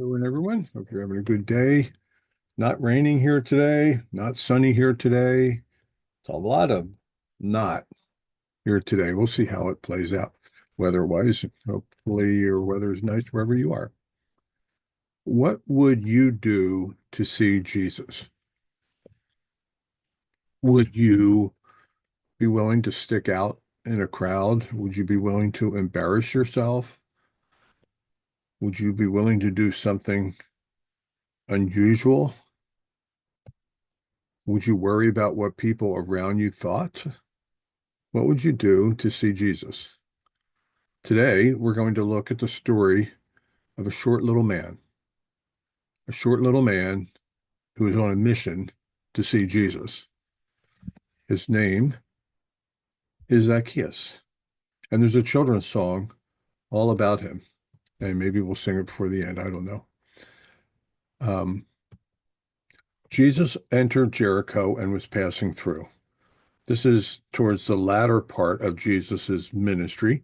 Doing everyone. Hope you're having a good day. Not raining here today, not sunny here today. It's a lot of not here today. We'll see how it plays out weather-wise. Hopefully your weather is nice wherever you are. What would you do to see Jesus? Would you be willing to stick out in a crowd? Would you be willing to embarrass yourself? Would you be willing to do something unusual? Would you worry about what people around you thought? What would you do to see Jesus? Today, we're going to look at the story of a short little man who is on a mission to see Jesus. His name is Zacchaeus, and there's a children's song all about him, and maybe we'll sing it before the end. I don't know. Um, Jesus entered Jericho and was passing through. This is towards the latter part of Jesus's ministry.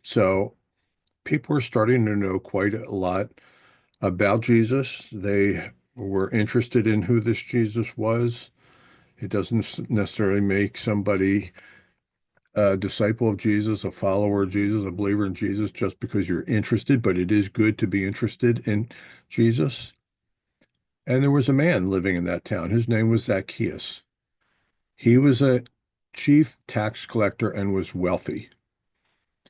So people are starting to know quite a lot about Jesus. They were interested in who this Jesus was. It doesn't necessarily make somebody a disciple of Jesus, a follower of Jesus, a believer in Jesus just because you're interested, but it is good to be interested in Jesus. And there was a man living in that town. His name was Zacchaeus. He was a chief tax collector and was wealthy.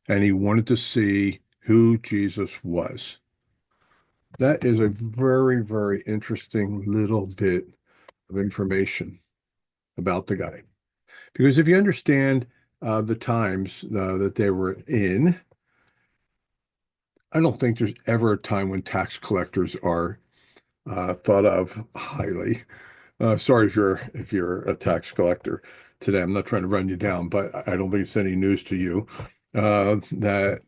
And he wanted to see who Jesus was. That is a very, very interesting little bit of information about the guy. Because if you understand the times that they were in, I don't think there's ever a time when tax collectors are thought of highly. Sorry if you're a tax collector today. I'm not trying to run you down, but I don't think it's any news to you that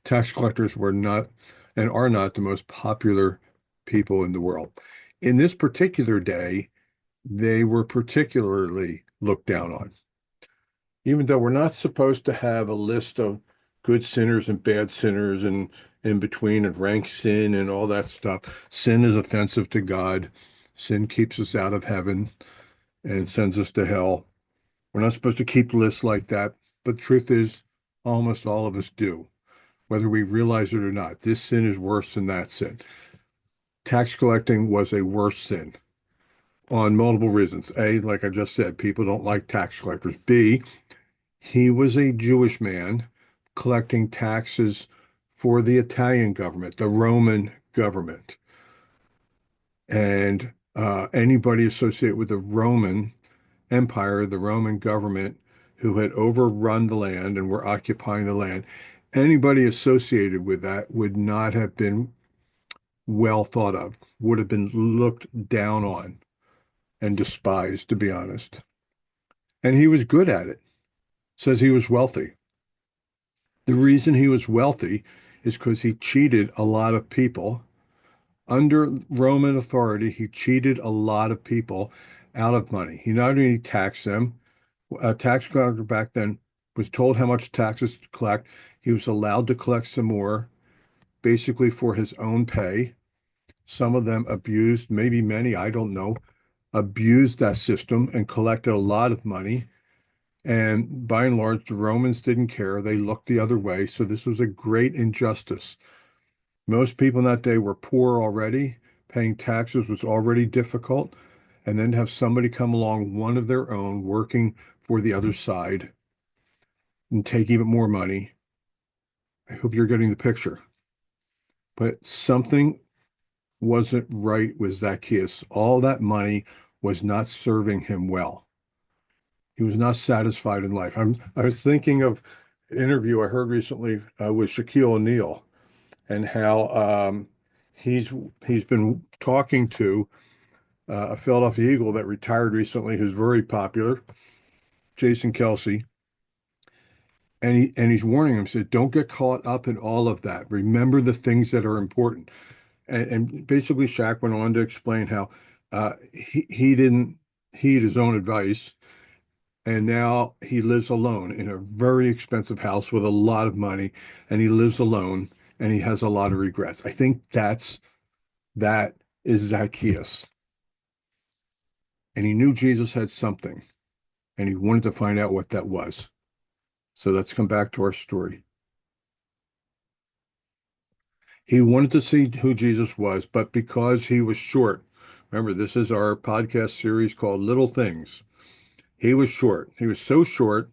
tax collectors were not and are not the most popular people in the world. In this particular day, they were particularly looked down on. Even though we're not supposed to have a list of good sinners and bad sinners and in between and rank sin and all that stuff. Sin is offensive to God. Sin keeps us out of heaven and sends us to hell. We're not supposed to keep lists like that, but the truth is, almost all of us do, whether we realize it or not. This sin is worse than that sin. Tax collecting was a worse sin on multiple reasons. A, like I just said, people don't like tax collectors. B, he was a Jewish man collecting taxes for the Italian government, the Roman government. And anybody associated with the Roman Empire, the Roman government, who had overrun the land and were occupying the land, anybody associated with that would not have been well thought of, would have been looked down on and despised, to be honest. And he was good at it. Says he was wealthy. The reason he was wealthy is because he cheated a lot of people. Under Roman authority, he cheated a lot of people out of money. He not only taxed them, a tax collector back then was told how much taxes to collect. He was allowed to collect some more, basically for his own pay. Some of them abused, maybe many, I don't know, abused that system and collected a lot of money. And by and large, the Romans didn't care. They looked the other way. So this was a great injustice. Most people in that day were poor already. Paying taxes was already difficult. And then to have somebody come along, one of their own, working for the other side and take even more money. I hope you're getting the picture. But something wasn't right with Zacchaeus. All that money was not serving him well. He was not satisfied in life. I was thinking of an interview I heard recently with Shaquille O'Neal and how he's he's been talking to a Philadelphia Eagle that retired recently, who's very popular, Jason Kelsey, and he's warning him, said, "Don't get caught up in all of that. Remember the things that are important." And basically, Shaq went on to explain how he didn't heed his own advice. And now he lives alone in a very expensive house with a lot of money, and he lives alone. and he has a lot of regrets. I think that is Zacchaeus. And he knew Jesus had something, and he wanted to find out what that was. So let's come back to our story. He wanted to see who Jesus was, but because he was short, remember, this is our podcast series called Little Things. He was short. He was so short,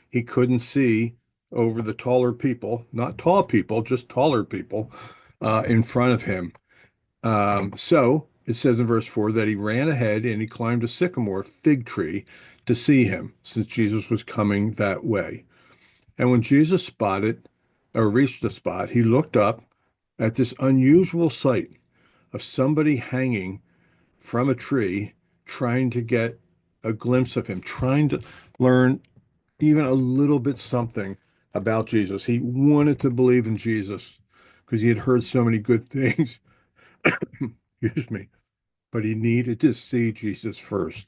he couldn't see over the taller people, not tall people, just taller people in front of him. So it says in verse 4 that he ran ahead and he climbed a sycamore fig tree to see him, since Jesus was coming that way. And when Jesus spotted or reached the spot, he looked up at this unusual sight of somebody hanging from a tree, trying to get a glimpse of him, trying to learn even a little bit something about Jesus. He wanted to believe in Jesus because he had heard so many good things. Excuse me. But he needed to see Jesus first.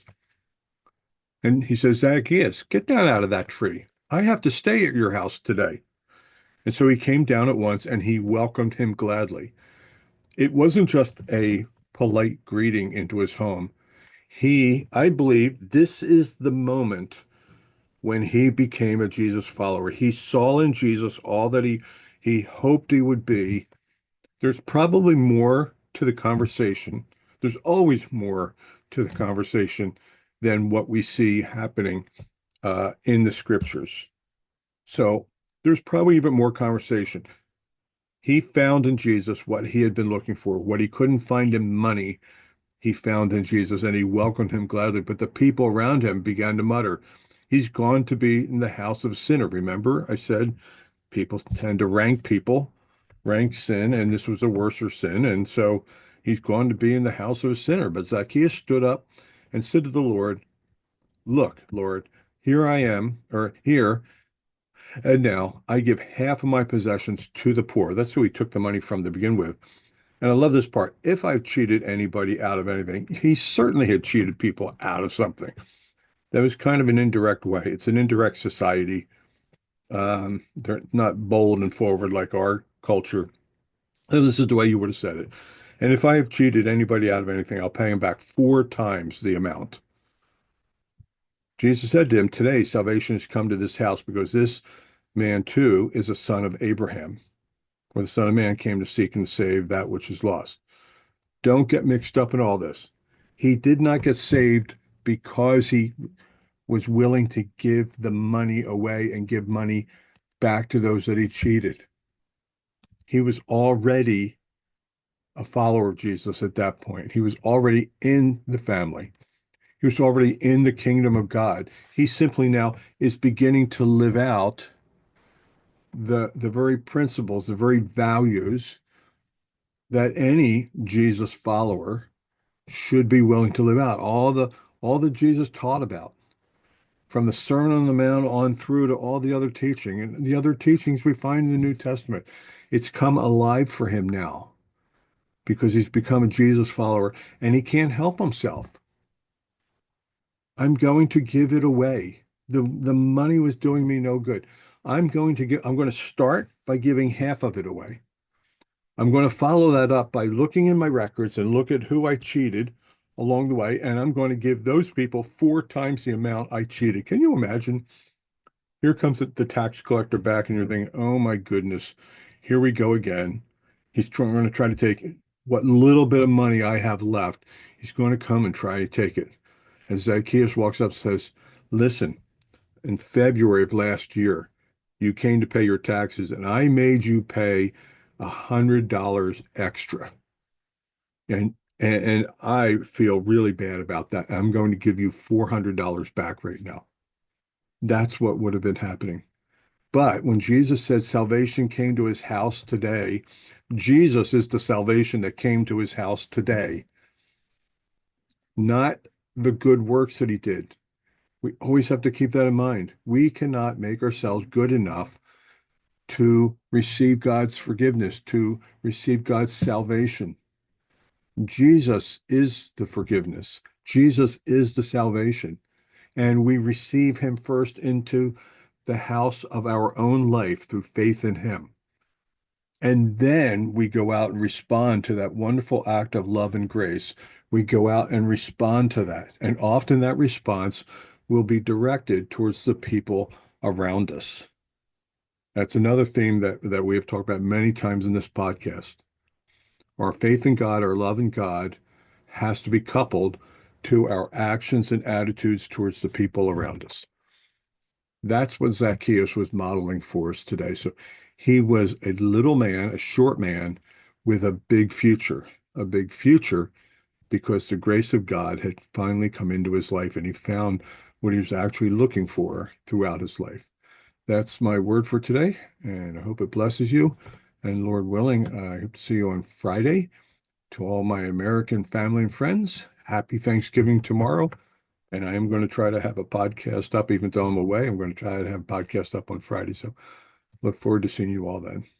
And he says, Zacchaeus, get down out of that tree. I have to stay at your house today. And so he came down at once and he welcomed him gladly. It wasn't just a polite greeting into his home. I believe this is the moment when he became a Jesus follower. He saw in Jesus all that he hoped he would be. There's probably more to the conversation. There's always more to the conversation than what we see happening in the scriptures. So there's probably even more conversation. He found in Jesus what he had been looking for. What he couldn't find in money, he found in Jesus, and he welcomed him gladly. But the people around him began to mutter, he's gone to be in the house of a sinner. Remember, I said people tend to rank sin, and this was a worser sin. And so he's gone to be in the house of a sinner. But Zacchaeus stood up and said to the Lord, look, Lord, here I am, or here, and now I give half of my possessions to the poor. That's who he took the money from to begin with. And I love this part. If I've cheated anybody out of anything, he certainly had cheated people out of something. That was kind of an indirect way. It's an indirect society. They're not bold and forward like our culture. And this is the way you would have said it. And if I have cheated anybody out of anything, I'll pay him back 4 times the amount. Jesus said to him, today salvation has come to this house because this man too is a son of Abraham, for the Son of Man came to seek and save that which is lost. Don't get mixed up in all this. He did not get saved because he was willing to give the money away and give money back to those that he cheated. He was already a follower of Jesus at that point. He was already in the family. He was already in the kingdom of God. He simply now is beginning to live out the very principles, the very values that any Jesus follower should be willing to live out. All that Jesus taught about, from the Sermon on the Mount on through to all the other teaching and the other teachings we find in the New Testament. It's come alive for him now because he's become a Jesus follower and he can't help himself. I'm going to give it away. The money was doing me no good. I'm going to start by giving half of it away. I'm going to follow that up by looking in my records and look at who I cheated along the way, and I'm going to give those people 4 times the amount I cheated. Can you imagine? Here comes the tax collector back, and you're thinking, oh my goodness, here we go again. He's going to try to take what little bit of money I have left. He's going to come and try to take it. And Zacchaeus walks up and says, listen, in February of last year, you came to pay your taxes, and I made you pay $100 extra. And I feel really bad about that. I'm going to give you $400 back right now. That's what would have been happening. But when Jesus said salvation came to his house today, Jesus is the salvation that came to his house today, not the good works that he did. We always have to keep that in mind. We cannot make ourselves good enough to receive God's forgiveness, to receive God's salvation. Jesus is the forgiveness. Jesus is the salvation. And we receive him first into the house of our own life through faith in him. And then we go out and respond to that wonderful act of love and grace. We go out and respond to that. And often that response will be directed towards the people around us. That's another theme that we have talked about many times in this podcast. Our faith in God, our love in God has to be coupled to our actions and attitudes towards the people around us. That's what Zacchaeus was modeling for us today. So he was a little man, a short man with a big future because the grace of God had finally come into his life and he found what he was actually looking for throughout his life. That's my word for today, and I hope it blesses you. And Lord willing, I hope to see you on Friday. To all my American family and friends, happy Thanksgiving tomorrow. And I am going to try to have a podcast up, even though I'm away. I'm going to try to have a podcast up on Friday. So look forward to seeing you all then.